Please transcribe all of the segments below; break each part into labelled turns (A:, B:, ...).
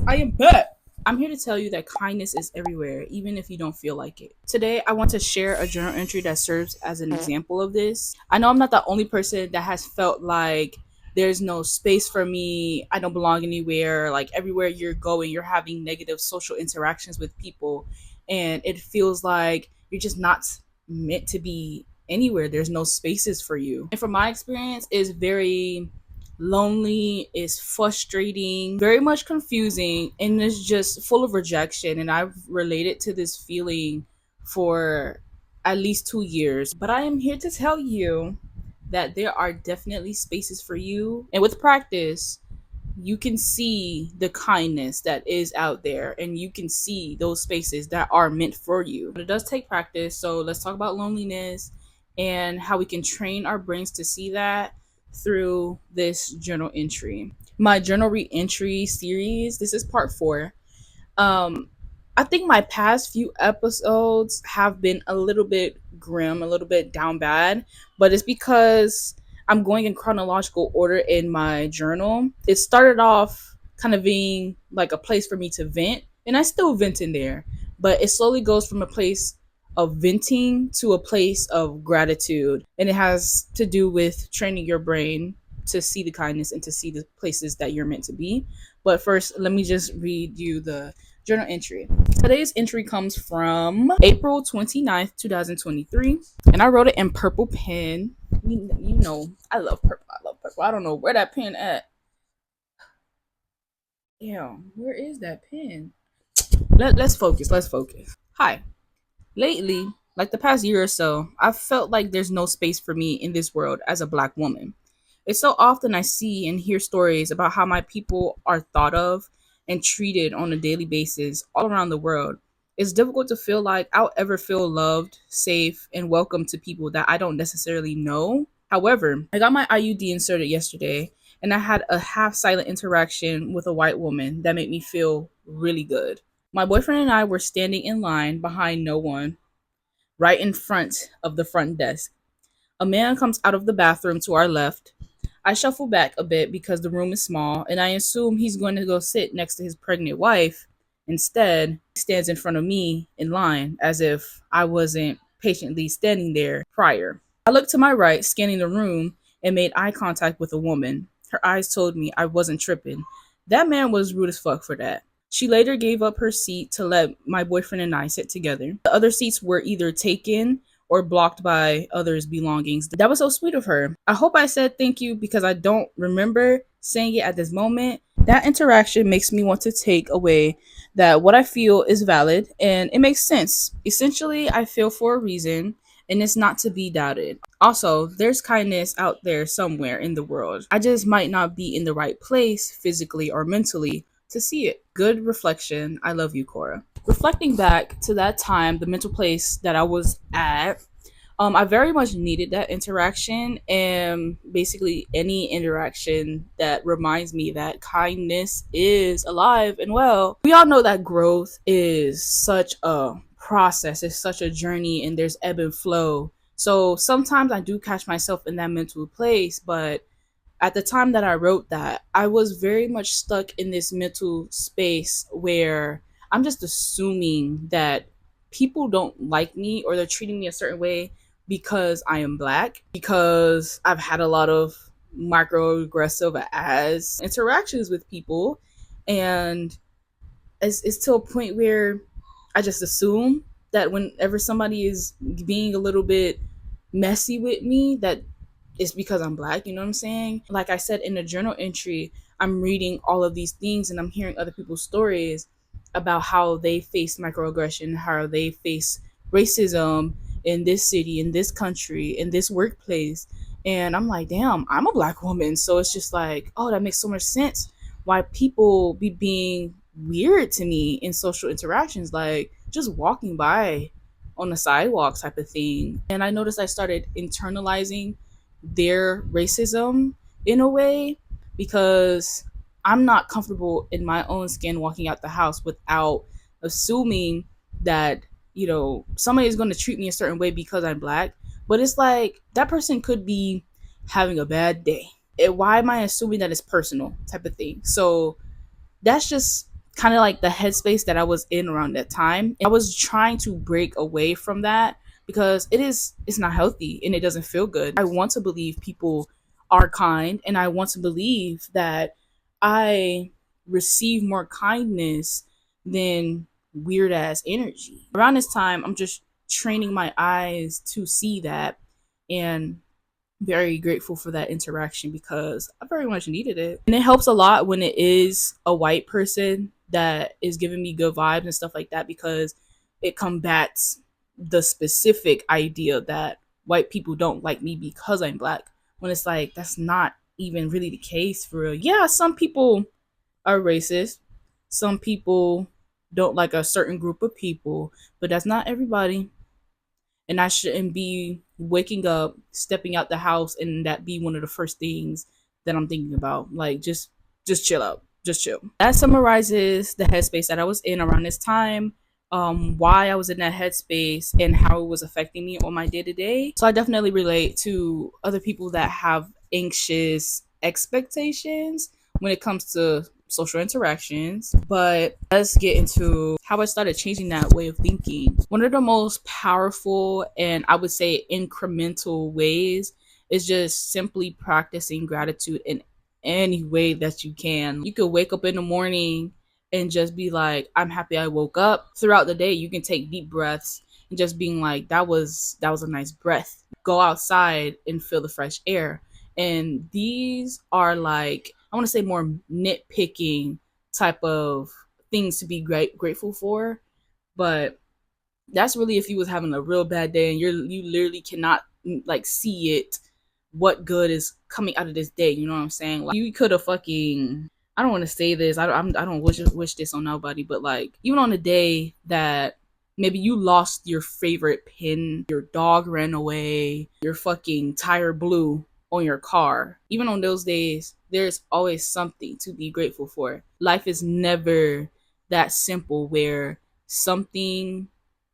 A: I am back. I'm here to tell you that kindness is everywhere, even if you don't feel like it. Today, I want to share a journal entry that serves as an example of this. I know I'm not the only person that has felt like there's no space for me, I don't belong anywhere, like everywhere you're going, you're having negative social interactions with people, and it feels like you're just not meant to be anywhere. There's no spaces for you. And from my experience, is very lonely, is frustrating, very much confusing, and it's just full of rejection. And I've related to this feeling for at least 2 years. But I am here to tell you that there are definitely spaces for you. And with practice, you can see the kindness that is out there and you can see those spaces that are meant for you. But it does take practice. So let's talk about loneliness and how we can train our brains to see that through this journal entry. My journal re-entry series, this is part 4. um I think my past few episodes have been a little bit grim, a little bit down bad, but it's because I'm going in chronological order in my journal. It started off kind of being like a place for me to vent, and I still vent in there, but it slowly goes from a place of venting to a place of gratitude. And it has to do with training your brain to see the kindness and to see the places that you're meant to be. But first, let me just read you the journal entry. Today's entry comes from April 29th, 2023, and I wrote it in purple pen. You know, I love purple. I love purple. I don't know where that pen at. Damn, where is that pen? Let's focus. Let's focus. Hi. Lately, like the past year or so, I've felt like there's no space for me in this world as a black woman. It's so often I see and hear stories about how my people are thought of and treated on a daily basis all around the world. It's difficult to feel like I'll ever feel loved, safe, and welcome to people that I don't necessarily know. However, I got my IUD inserted yesterday, and I had a half silent interaction with a white woman that made me feel really good. My boyfriend and I were standing in line behind no one, right in front of the front desk. A man comes out of the bathroom to our left. I shuffle back a bit because the room is small, and I assume he's going to go sit next to his pregnant wife. Instead, he stands in front of me in line as if I wasn't patiently standing there prior. I looked to my right, scanning the room, and made eye contact with a woman. Her eyes told me I wasn't tripping. That man was rude as fuck for that. She later gave up her seat to let my boyfriend and I sit together. The other seats were either taken or blocked by others' belongings. That was so sweet of her. I hope I said thank you because I don't remember saying it at this moment. That interaction makes me want to take away that what I feel is valid and it makes sense. Essentially, I feel for a reason and it's not to be doubted. Also, there's kindness out there somewhere in the world. I just might not be in the right place physically or mentally to see it. Good reflection. I love you, Cora. Reflecting back to that time, the mental place that I was at, I very much needed that interaction and basically any interaction that reminds me that kindness is alive and well. We all know that growth is such a process, it's such a journey, and there's ebb and flow. So sometimes I do catch myself in that mental place, but at the time that I wrote that, I was very much stuck in this mental space where I'm just assuming that people don't like me or they're treating me a certain way because I am black, because I've had a lot of microaggressive as interactions with people. And it's to a point where I just assume that whenever somebody is being a little bit messy with me, that it's because I'm black, you know what I'm saying? Like I said in the journal entry, I'm reading all of these things and I'm hearing other people's stories about how they face microaggression, how they face racism in this city, in this country, in this workplace. And I'm like, damn, I'm a black woman. So it's just like, oh, that makes so much sense why people be being weird to me in social interactions, like just walking by on the sidewalk type of thing. And I noticed I started internalizing their racism in a way because I'm not comfortable in my own skin walking out the house without assuming that, somebody is going to treat me a certain way because I'm black. But it's like that person could be having a bad day. Why am I assuming that it's personal type of thing? So that's just kind of like the headspace that I was in around that time. I was trying to break away from that because it's not healthy and it doesn't feel good. I want to believe people are kind, and I want to believe that I receive more kindness than weird ass energy. Around this time, I'm just training my eyes to see that, and very grateful for that interaction because I very much needed it. And it helps a lot when it is a white person that is giving me good vibes and stuff like that, because it combats the specific idea that white people don't like me because I'm black. When it's like, that's not even really the case for real. Yeah, some people are racist. Some people don't like a certain group of people, but that's not everybody. And I shouldn't be waking up, stepping out the house, and that be one of the first things that I'm thinking about. Like, just chill out, just chill. That summarizes the headspace that I was in around this time, why I was in that headspace, and how it was affecting me on my day to day. So I definitely relate to other people that have anxious expectations when it comes to social interactions. But let's get into how I started changing that way of thinking. One of the most powerful and I would say incremental ways is just simply practicing gratitude in any way that you can. You could wake up in the morning and just be like, I'm happy I woke up. Throughout the day, you can take deep breaths and just being like, that was a nice breath. Go outside and feel the fresh air. And these are like, I want to say more nitpicking type of things to be grateful for, but that's really if you was having a real bad day and you literally cannot like see it, what good is coming out of this day. You know what I'm saying? Like, you could have fucking, I don't want to say this, I don't wish this on nobody, but like, even on the day that maybe you lost your favorite pin, your dog ran away, your fucking tire blew on your car, even on those days, there's always something to be grateful for. Life is never that simple where something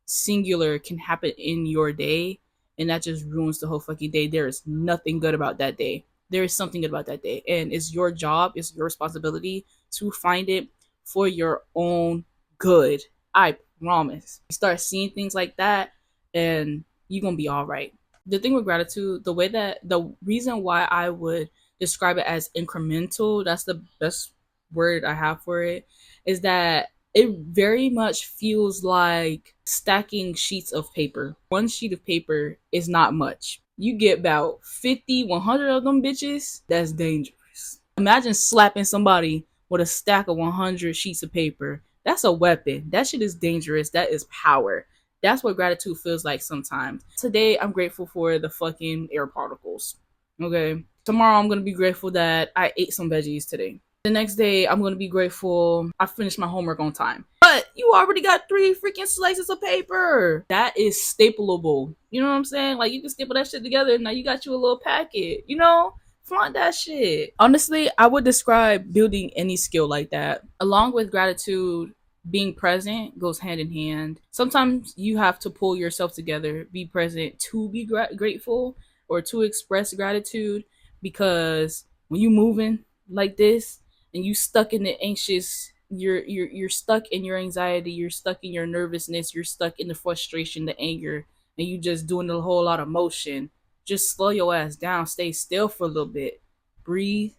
A: singular can happen in your day and that just ruins the whole fucking day. There is nothing good about that day. There is something good about that day, and it's your job, it's your responsibility to find it for your own good. I promise. You start seeing things like that and you're gonna be all right. The thing with gratitude, the reason why I would describe it as incremental, that's the best word I have for it, is that it very much feels like stacking sheets of paper. One sheet of paper is not much. You get about 50, 100 of them bitches, that's dangerous. Imagine slapping somebody with a stack of 100 sheets of paper. That's a weapon. That shit is dangerous. That is power. That's what gratitude feels like sometimes. Today, I'm grateful for the fucking air particles. Okay. Tomorrow, I'm going to be grateful that I ate some veggies today. The next day, I'm going to be grateful I finished my homework on time. But you already got 3 freaking slices of paper. That is stapleable. You know what I'm saying? Like, you can staple that shit together and now you got you a little packet. You know? Flaunt that shit. Honestly, I would describe building any skill like that. Along with gratitude, being present goes hand in hand. Sometimes you have to pull yourself together, be present to be grateful or to express gratitude, because when you moving like this and you stuck in the anxious, you're stuck in your anxiety, you're stuck in your nervousness, you're stuck in the frustration, the anger, and you just doing a whole lot of motion. Just slow your ass down, stay still for a little bit, breathe.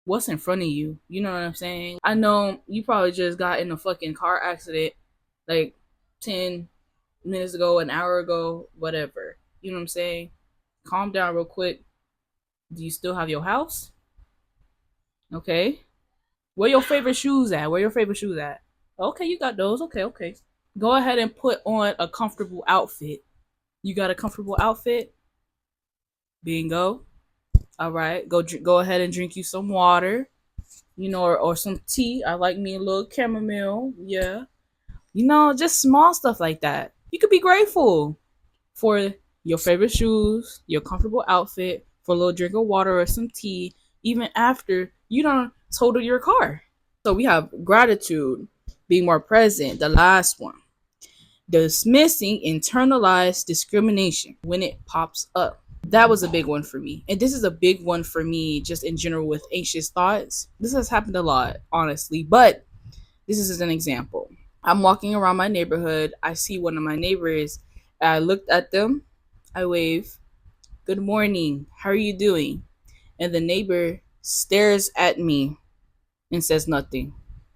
A: What's in front of you? You know what I'm saying? I know you probably just got in a fucking car accident like 10 minutes ago, an hour ago, whatever. You know what I'm saying? Calm down real quick. Do you still have your house? Okay. Where your favorite shoes at? Where your favorite shoes at? Okay, you got those. Okay, okay. Go ahead and put on a comfortable outfit. You got a comfortable outfit? Bingo. All right. Go ahead and drink you some water, or some tea. I like me a little chamomile. Yeah. Just small stuff like that. You could be grateful for your favorite shoes, your comfortable outfit, for a little drink of water or some tea, even after you don't total your car. So we have gratitude, being more present, the last one. Dismissing internalized discrimination when it pops up. That was a big one for me. And this is a big one for me just in general with anxious thoughts. This has happened a lot, honestly. But This is an example. I'm walking around my neighborhood. I see one of my neighbors. I looked at them. I wave. Good morning. How are you doing? And the neighbor stares at me and says nothing.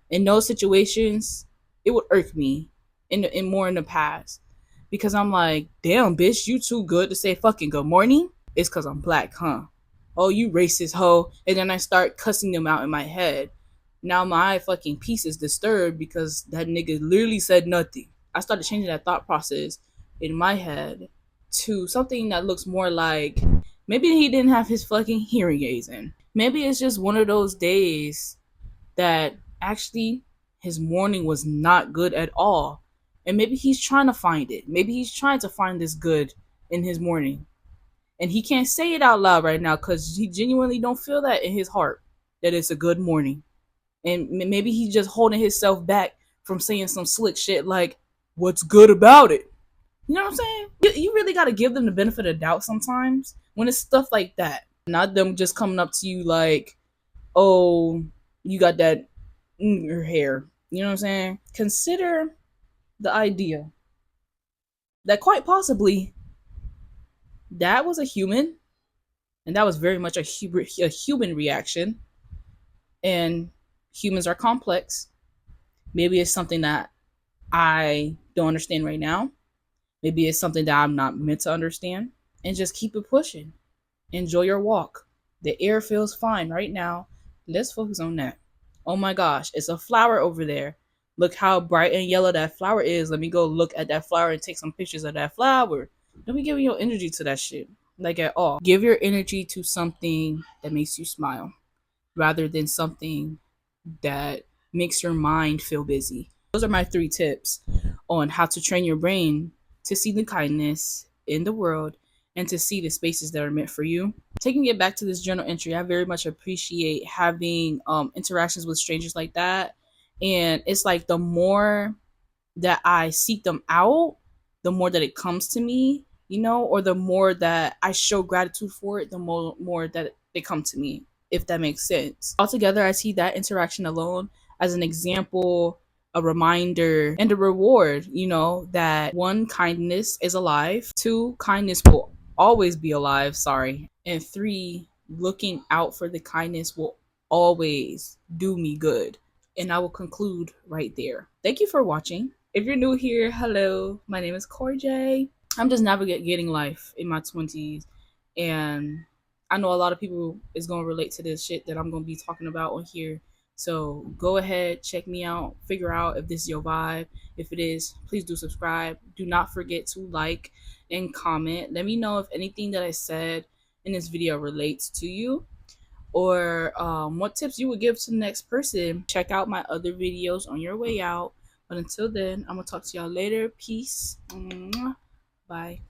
A: In those situations, it would irk me in more in the past because I'm like, damn, bitch, you too good to say fucking good morning. It's because I'm black, huh? Oh, you racist hoe. And then I start cussing them out in my head. Now my fucking peace is disturbed because that nigga literally said nothing. I started changing that thought process in my head to something that looks more like maybe he didn't have his fucking hearing aids in. Maybe it's just one of those days that actually his morning was not good at all. And maybe he's trying to find it. Maybe he's trying to find this good in his morning. And he can't say it out loud right now because he genuinely don't feel that in his heart that it's a good morning. And maybe he's just holding himself back from saying some slick shit like, what's good about it? You know what I'm saying? You really got to give them the benefit of doubt sometimes when it's stuff like that. Not them just coming up to you like, oh, you got that in your hair. You know what I'm saying? Consider the idea that quite possibly that was a human, and that was very much a human reaction. And humans are complex. Maybe it's something that I don't understand right now. Maybe it's something that I'm not meant to understand. And just keep it pushing. Enjoy your walk. The air feels fine right now. Let's focus on that. Oh my gosh, it's a flower over there. Look how bright and yellow that flower is. Let me go look at that flower and take some pictures of that flower. Don't be giving your energy to that shit. Like at all. Give your energy to something that makes you smile rather than something that makes your mind feel busy. Those are my 3 tips on how to train your brain to see the kindness in the world and to see the spaces that are meant for you. Taking it back to this journal entry, I very much appreciate having interactions with strangers like that. And it's like the more that I seek them out, the more that it comes to me, you know, or the more that I show gratitude for it, the more that they come to me, if that makes sense. Altogether, I see that interaction alone as an example, a reminder, and a reward, you know, that one, kindness is alive, two, kindness will always be alive, sorry, and three, looking out for the kindness will always do me good. And I will conclude right there. Thank you for watching. If you're new here, hello. My name is Corey J. I'm just navigating life in my 20s. And I know a lot of people is going to relate to this shit that I'm going to be talking about on here. So go ahead, check me out, figure out if this is your vibe. If it is, please do subscribe. Do not forget to like and comment. Let me know if anything that I said in this video relates to you or what tips you would give to the next person. Check out my other videos on your way out. But until then, I'm going to talk to y'all later. Peace. Bye.